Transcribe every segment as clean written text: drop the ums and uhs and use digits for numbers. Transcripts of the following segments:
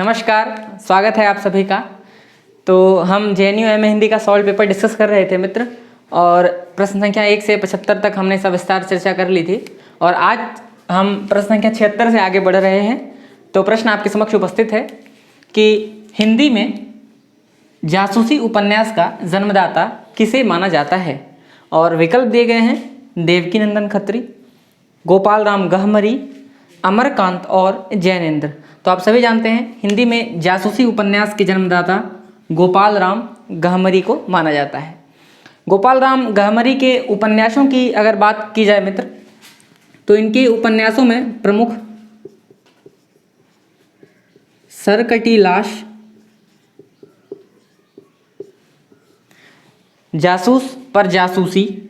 नमस्कार, स्वागत है आप सभी का। तो हम JNU में हिंदी का सॉल्व पेपर डिस्कस कर रहे थे मित्र, और प्रश्न संख्या 1 से 75 तक हमने सविस्तार चर्चा कर ली थी, और आज हम प्रश्न संख्या 76 से आगे बढ़ रहे हैं। तो प्रश्न आपके समक्ष उपस्थित है कि हिंदी में जासूसी उपन्यास का जन्मदाता किसे माना जाता है, और विकल्प दिए गए हैं देवकीनंदन खत्री, गोपाल राम गहमरी, अमरकांत और जैनेन्द्र। तो आप सभी जानते हैं हिंदी में जासूसी उपन्यास के जन्मदाता गोपाल राम गहमरी को माना जाता है। गोपाल राम गहमरी के उपन्यासों की अगर बात की जाए मित्र, तो इनके उपन्यासों में प्रमुख सरकटी लाश, जासूस पर जासूसी,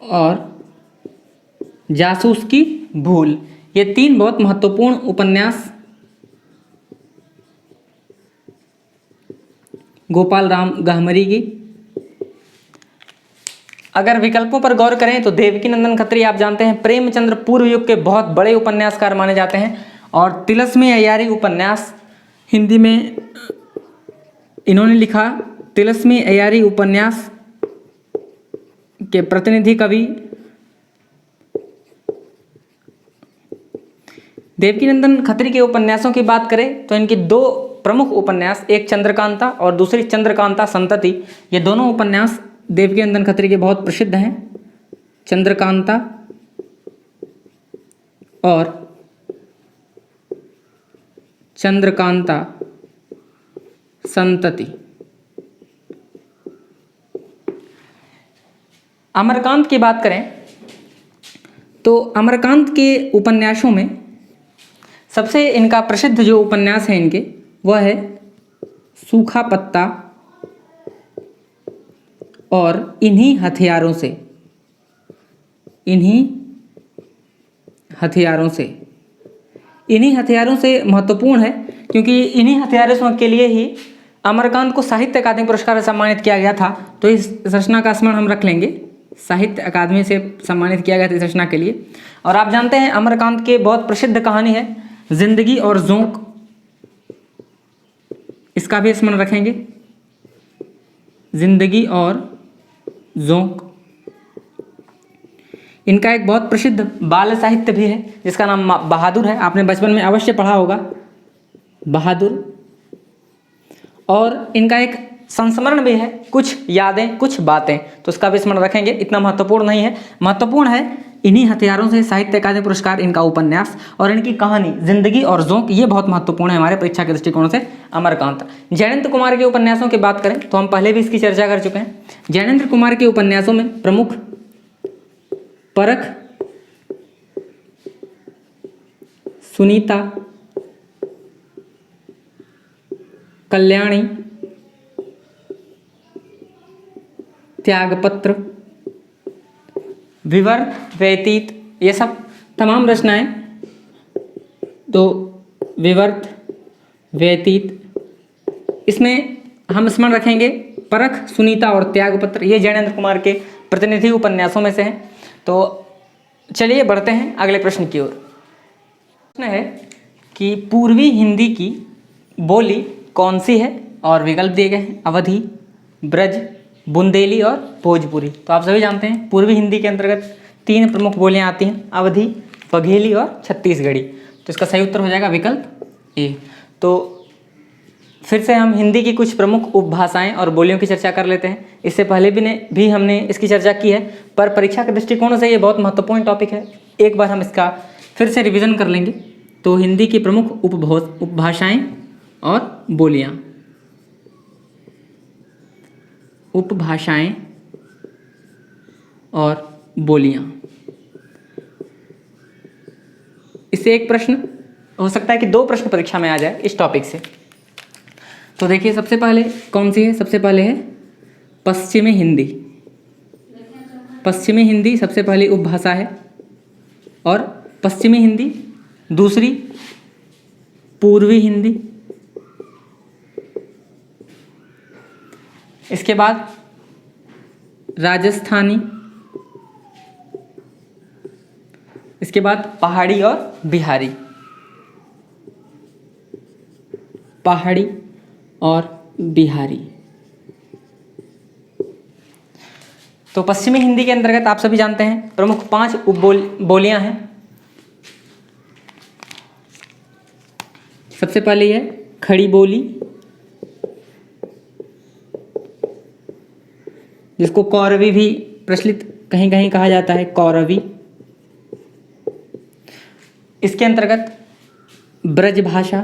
और जासूस की भूल, ये 3 बहुत महत्वपूर्ण उपन्यास गोपाल राम गहमरी की। अगर विकल्पों पर गौर करें तो देवकीनंदन खत्री आप जानते हैं प्रेमचंद्र पूर्व युग के बहुत बड़े उपन्यासकार माने जाते हैं, और तिलस्मी अय्यारी उपन्यास हिंदी में इन्होंने लिखा। तिलस्मी अय्यारी उपन्यास के प्रतिनिधि कवि देवकीनंदन खत्री के उपन्यासों की बात करें तो इनकी 2 प्रमुख उपन्यास, एक चंद्रकांता और दूसरी चंद्रकांता संतति, ये दोनों उपन्यास देवकीनंदन खत्री के बहुत प्रसिद्ध हैं। चंद्रकांता और चंद्रकांता संतति। अमरकांत की बात करें तो अमरकांत के उपन्यासों में सबसे इनका प्रसिद्ध जो उपन्यास है इनके, वह है सूखा पत्ता और इन्हीं हथियारों से। इन्हीं हथियारों से महत्वपूर्ण है, क्योंकि इन्हीं हथियारों के लिए ही अमरकांत को साहित्य अकादमी पुरस्कार से सम्मानित किया गया था। तो इस रचना का स्मरण हम रख लेंगे, साहित्य अकादमी से सम्मानित किया गया था इस रचना के लिए। और आप जानते हैं अमरकांत के बहुत प्रसिद्ध कहानी है जिंदगी और जोंक, इसका भी स्मरण रखेंगे। जिंदगी और जोंक इनका एक बहुत प्रसिद्ध बाल साहित्य भी है जिसका नाम बहादुर है। आपने बचपन में अवश्य पढ़ा होगा बहादुर। और इनका एक संस्मरण भी है, कुछ यादें कुछ बातें, तो इसका भी स्मरण रखेंगे। इतना महत्वपूर्ण नहीं है, महत्वपूर्ण है इन्हीं हथियारों से साहित्य अकादमी पुरस्कार, इनका उपन्यास और इनकी कहानी जिंदगी और जोंक, ये बहुत महत्वपूर्ण है हमारे परीक्षा के दृष्टिकोण से। अमरकांत। जैनेन्द्र कुमार के उपन्यासों की बात करें तो हम पहले भी इसकी चर्चा कर चुके हैं। जैनेन्द्र कुमार के उपन्यासों में प्रमुख परख, सुनीता, कल्याणी, त्यागपत्र, विवर्त, व्यतीत, ये सब तमाम रचनाएं। तो विवर्त, व्यतीत, इसमें हम स्मरण रखेंगे परख, सुनीता और त्यागपत्र, ये जैनेन्द्र कुमार के प्रतिनिधि उपन्यासों में से हैं। तो चलिए बढ़ते हैं अगले प्रश्न की ओर। प्रश्न है कि पूर्वी हिंदी की बोली कौन सी है, और विकल्प दिए गए हैं अवधी, ब्रज, बुंदेली और भोजपुरी। तो आप सभी जानते हैं पूर्वी हिंदी के अंतर्गत 3 प्रमुख बोलियां आती हैं, अवधी, बघेली और छत्तीसगढ़ी। तो इसका सही उत्तर हो जाएगा विकल्प ए। तो फिर से हम हिंदी की कुछ प्रमुख उपभाषाएं और बोलियों की चर्चा कर लेते हैं। इससे पहले भी हमने इसकी चर्चा की है, पर परीक्षा के दृष्टिकोण से ये बहुत महत्वपूर्ण टॉपिक है। एक बार हम इसका फिर से रिवीजन कर लेंगे। तो हिंदी की प्रमुख उपभाषाएं और बोलियां, उपभाषाएं और बोलियां। इससे एक प्रश्न हो सकता है कि 2 प्रश्न परीक्षा में आ जाए इस टॉपिक से। तो देखिए सबसे पहले कौन सी है, सबसे पहले है पश्चिमी हिंदी। पश्चिमी हिंदी सबसे पहली उपभाषा है, और पश्चिमी हिंदी दूसरी, पूर्वी हिंदी, इसके बाद राजस्थानी, इसके बाद पहाड़ी और बिहारी, पहाड़ी और बिहारी। तो पश्चिमी हिंदी के अंतर्गत आप सभी जानते हैं प्रमुख 5 बोलियां हैं। सबसे पहले है खड़ी बोली, जिसको कौरवी भी प्रचलित कहीं कहीं कहा जाता है, कौरवी। इसके अंतर्गत ब्रज भाषा,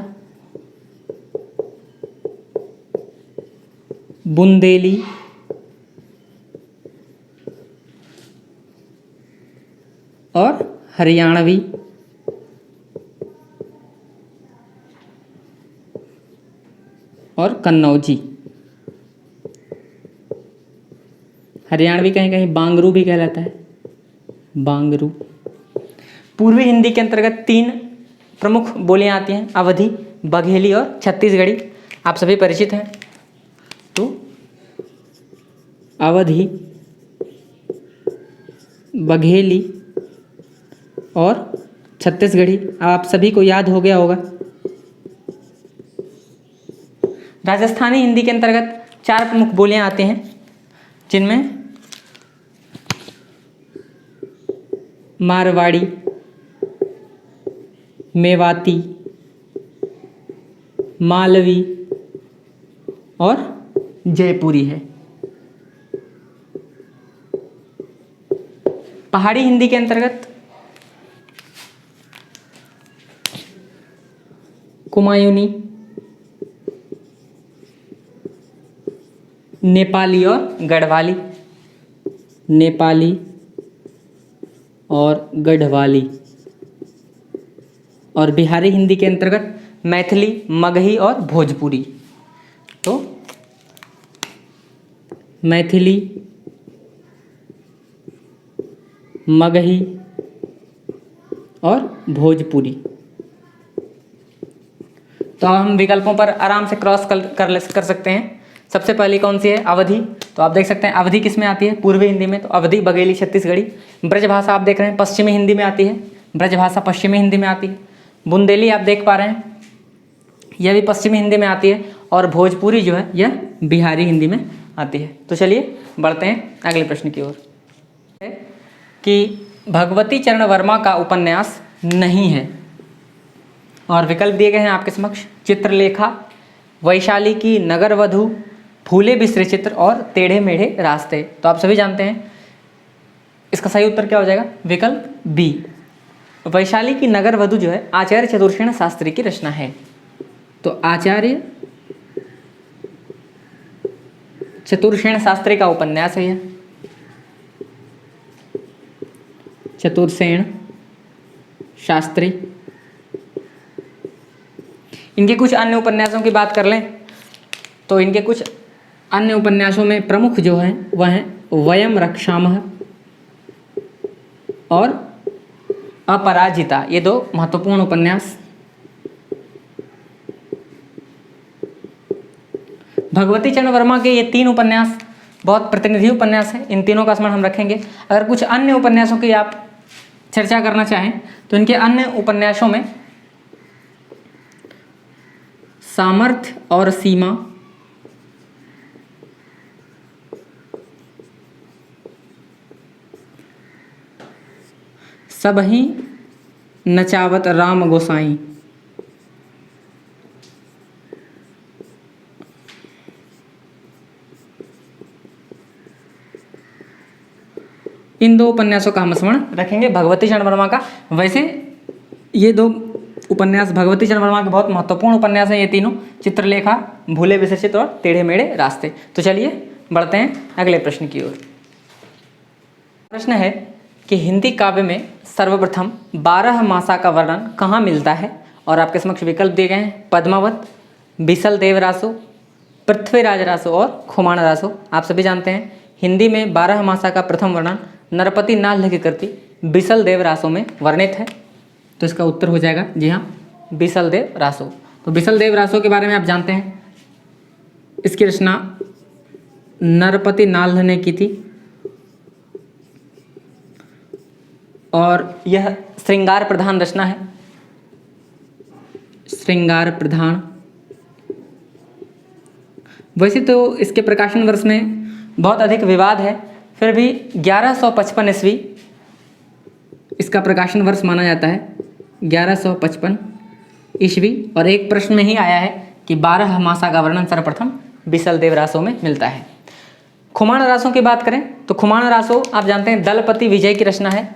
बुंदेली, और हरियाणवी, और कन्नौजी। हरियाणवी कहीं कहीं बांगरू भी कहलाता है, बांगरू। पूर्वी हिंदी के अंतर्गत 3 प्रमुख बोलियां आती हैं, अवधी, बघेली और छत्तीसगढ़ी। आप सभी परिचित हैं। तो अवधी, बघेली और छत्तीसगढ़ी आप सभी को याद हो गया होगा। राजस्थानी हिंदी के अंतर्गत 4 प्रमुख बोलियां आती हैं, जिनमें मारवाड़ी, मेवाती, मालवी और जयपुरी है। पहाड़ी हिंदी के अंतर्गत कुमायूनी, नेपाली और गढ़वाली, नेपाली और गढ़वाली। और बिहारी हिंदी के अंतर्गत मैथिली, मगही और भोजपुरी। तो मैथिली, मगही और भोजपुरी। तो हम विकल्पों पर आराम से क्रॉस कर सकते हैं। सबसे पहली कौन सी है? अवधी। तो आप देख सकते हैं अवधी किस में आती है? पूर्वी हिंदी में। तो अवधी, बघेली, छत्तीसगढ़ी। ब्रजभाषा आप देख रहे हैं पश्चिमी हिंदी में आती है, ब्रजभाषा पश्चिमी हिंदी में आती है। बुंदेली आप देख पा रहे हैं, यह भी पश्चिमी हिंदी में आती है। और भोजपुरी जो है यह बिहारी हिंदी में आती है। तो चलिए बढ़ते हैं अगले प्रश्न की ओर, कि भगवती चरण वर्मा का उपन्यास नहीं है। और विकल्प दिए गए हैं आपके समक्ष, चित्रलेखा, वैशाली की नगरवधू, फूले बिसरे चित्र और टेढ़े मेढ़े रास्ते। तो आप सभी जानते हैं इसका सही उत्तर क्या हो जाएगा? विकल्प बी, वैशाली की नगरवधू जो है आचार्य चतुर्सेन शास्त्री की रचना है। तो आचार्य चतुर्सेन शास्त्री का उपन्यास है यह, चतुर्सेन शास्त्री। इनके कुछ अन्य उपन्यासों की बात कर लें तो इनके कुछ अन्य उपन्यासों में प्रमुख जो हैं वह हैं वयम रक्षामः और अपराजिता। ये 2 महत्वपूर्ण उपन्यास। भगवती चरण वर्मा के ये 3 उपन्यास बहुत प्रतिनिधि उपन्यास हैं। इन तीनों का स्मरण हम रखेंगे। अगर कुछ अन्य उपन्यासों की आप चर्चा करना चाहें तो इनके अन्य उपन्यासों में सामर्थ्य और सीमा, सबही नचावत राम गोसाई, इन 2 उपन्यासों का हम स्मरण रखेंगे भगवती चरण वर्मा का। वैसे ये 2 उपन्यास भगवती चरण वर्मा के बहुत महत्वपूर्ण उपन्यास हैं ये तीनों, चित्रलेखा, भूले बिसरे चित्र और टेढ़े मेढ़े रास्ते। तो चलिए बढ़ते हैं अगले प्रश्न की ओर। प्रश्न है कि हिंदी काव्य में सर्वप्रथम 12 मासा का वर्णन कहाँ मिलता है? और आपके समक्ष विकल्प दिए गए हैं, पद्मावत, बिसल देव रासो, पृथ्वीराज रासो और खुमान रासो। आप सभी जानते हैं हिंदी में 12 मासा का प्रथम वर्णन नरपति नाल्ह की कृति बिसल देव रासो में वर्णित है। तो इसका उत्तर हो जाएगा जी हाँ, बिसल देव रासो। तो बिसल देव रासो के बारे में आप जानते हैं, इसकी रचना नरपति नाल्ह ने की थी और यह श्रृंगार प्रधान रचना है, श्रृंगार प्रधान। वैसे तो इसके प्रकाशन वर्ष में बहुत अधिक विवाद है, फिर भी 1155 ईस्वी इसका प्रकाशन वर्ष माना जाता है, 1155 ईस्वी। और एक प्रश्न में ही आया है कि 12 मासा का वर्णन सर्वप्रथम बिसलदेव रासों में मिलता है। खुमाण रासों की बात करें तो खुमाण रासों आप जानते हैं दलपति विजय की रचना है,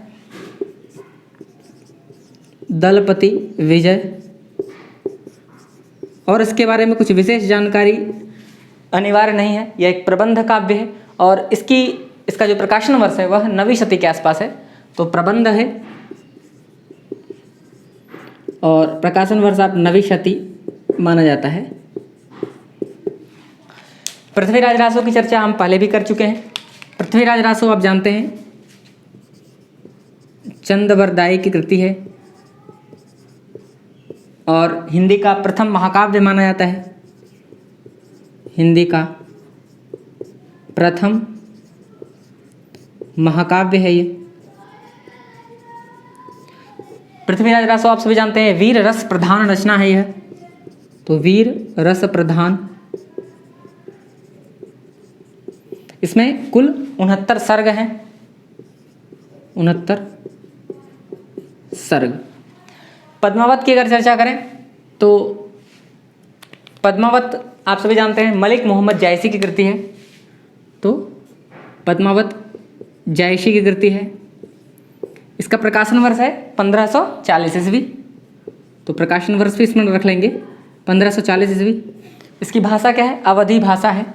दलपति विजय। और इसके बारे में कुछ विशेष जानकारी अनिवार्य नहीं है, यह एक प्रबंध काव्य है और इसका जो प्रकाशन वर्ष है वह 9वीं शती के आसपास है, तो प्रबंध है और प्रकाशन वर्ष आप 9वीं शती माना जाता है। पृथ्वीराज रासों की चर्चा हम पहले भी कर चुके हैं। पृथ्वीराज रासों आप जानते हैं चंदबरदाई की कृति है और हिंदी का प्रथम महाकाव्य माना जाता है, हिंदी का प्रथम महाकाव्य है ये। पृथ्वीराज रासों आप सभी जानते हैं वीर रस प्रधान रचना है यह, तो वीर रस प्रधान। इसमें कुल 69 सर्ग हैं, 69 सर्ग। पद्मावत की अगर चर्चा करें तो पद्मावत आप सभी जानते हैं मलिक मोहम्मद जायसी की कृति है, तो पद्मावत जायसी की कृति है। इसका प्रकाशन वर्ष है 1540 ईस्वी, तो प्रकाशन वर्ष भी इसमें रख लेंगे 1540 ईस्वी। इसकी भाषा क्या है? अवधी भाषा है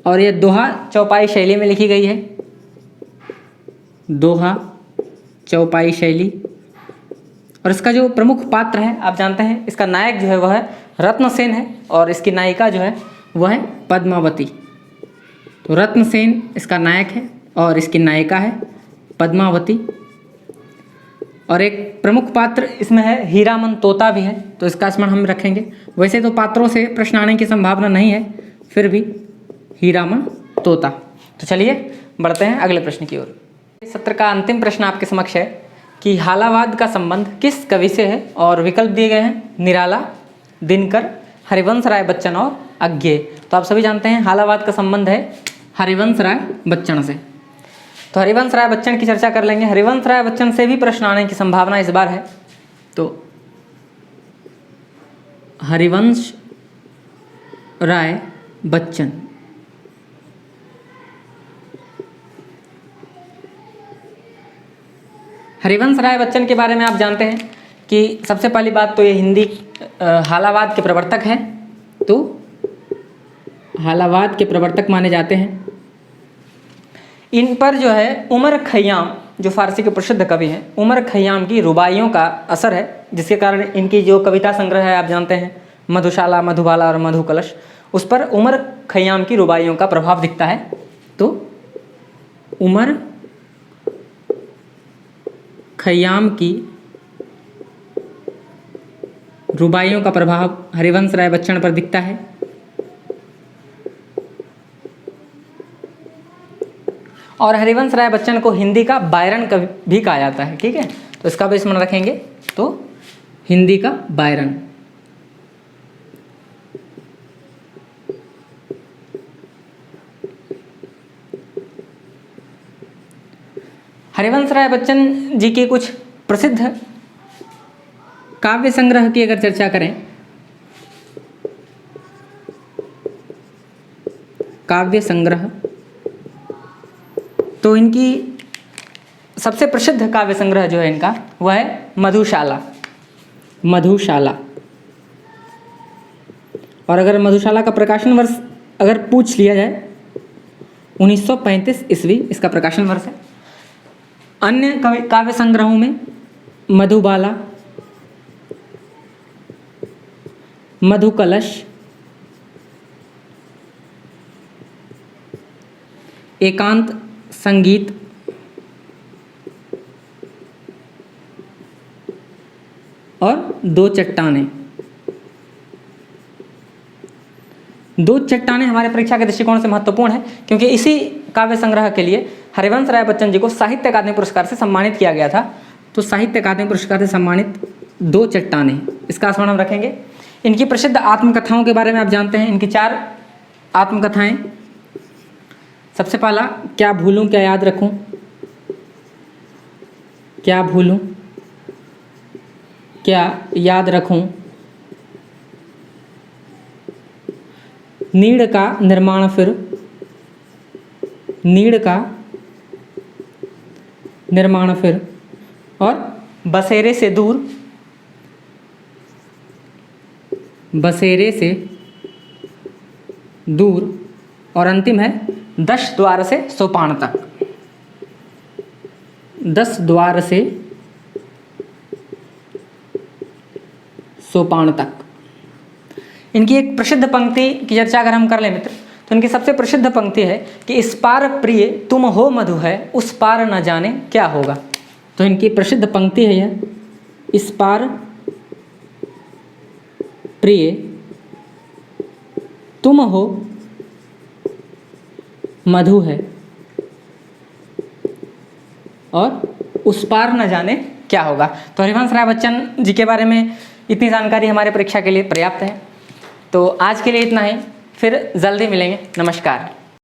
और यह दोहा चौपाई शैली में लिखी गई है, दोहा चौपाई शैली। और इसका जो प्रमुख पात्र है आप जानते हैं, इसका नायक जो है वह है रत्नसेन है और इसकी नायिका जो है वह है पद्मावती। तो रत्नसेन इसका नायक है और इसकी नायिका है पद्मावती। और एक प्रमुख पात्र इसमें है हीरामन तोता भी है, तो इसका स्मरण हम रखेंगे। वैसे तो पात्रों से प्रश्न आने की संभावना नहीं है, फिर भी हीरामन तोता। तो चलिए बढ़ते हैं अगले प्रश्न की ओर। इस सत्र का अंतिम प्रश्न आपके समक्ष है कि हालावाद का संबंध किस कवि से है, और विकल्प दिए गए हैं निराला, दिनकर, हरिवंश राय बच्चन और अज्ञेय। तो आप सभी जानते हैं हालावाद का संबंध है हरिवंश राय बच्चन से, तो हरिवंश राय बच्चन की चर्चा कर लेंगे। हरिवंश राय बच्चन से भी प्रश्न आने की संभावना इस बार है, तो हरिवंश राय बच्चन। हरिवंश राय बच्चन के बारे में आप जानते हैं कि सबसे पहली बात तो ये हिंदी हालावाद के प्रवर्तक हैं, तो हालावाद के प्रवर्तक माने जाते हैं। इन पर जो है उमर खय्याम जो फारसी के प्रसिद्ध कवि हैं, उमर खय्याम की रुबाइयों का असर है, जिसके कारण इनकी जो कविता संग्रह है आप जानते हैं मधुशाला, मधुबाला और मधुकलश, उस पर उमर खय्याम की रुबाइयों का प्रभाव दिखता है। तो उमर खय्याम की रुबाइयों का प्रभाव हरिवंश राय बच्चन पर दिखता है। और हरिवंश राय बच्चन को हिंदी का बायरन कवि भी कहा जाता है, ठीक है, तो इसका भी स्मरण रखेंगे, तो हिंदी का बायरन। हरिवंश राय बच्चन जी की कुछ प्रसिद्ध काव्य संग्रह की अगर चर्चा करें, काव्य संग्रह, तो इनकी सबसे प्रसिद्ध काव्य संग्रह जो है इनका वह है मधुशाला, मधुशाला। और अगर मधुशाला का प्रकाशन वर्ष अगर पूछ लिया जाए 1935 ईस्वी इसका प्रकाशन वर्ष है। अन्य काव्य संग्रहों में मधुबाला, मधुकलश, एकांत संगीत, और दो चट्टानें। दो चट्टानें हमारे परीक्षा के दृष्टिकोण से महत्वपूर्ण है, क्योंकि इसी काव्य संग्रह के लिए हरिवंश राय बच्चन जी को साहित्य अकादमी पुरस्कार से सम्मानित किया गया था। तो साहित्य अकादमी पुरस्कार से सम्मानित 2 चट्टानें, इसका स्मरण हम रखेंगे। इनकी प्रसिद्ध आत्मकथाओं के बारे में आप जानते हैं, इनकी 4 आत्मकथाएं। सबसे पहला, क्या भूलूं क्या याद रखूं, क्या भूलूं क्या याद रखूं, नीड़ का निर्माण फिर, नीड़ का निर्माण फिर, और बसेरे से दूर, बसेरे से दूर, और अंतिम है 10 द्वार से सोपान तक, 10 द्वार से सोपान तक। इनकी एक प्रसिद्ध पंक्ति की चर्चा अगर हम कर लें मित्र, तो इनकी सबसे प्रसिद्ध पंक्ति है कि इस पार प्रिय तुम हो मधु है, उस पार न जाने क्या होगा। तो इनकी प्रसिद्ध पंक्ति है यह, इस पार प्रिय तुम हो मधु है, और उस पार न जाने क्या होगा। तो हरिवंश राय बच्चन जी के बारे में इतनी जानकारी हमारे परीक्षा के लिए पर्याप्त है। तो आज के लिए इतना ही, फिर जल्दी मिलेंगे। नमस्कार।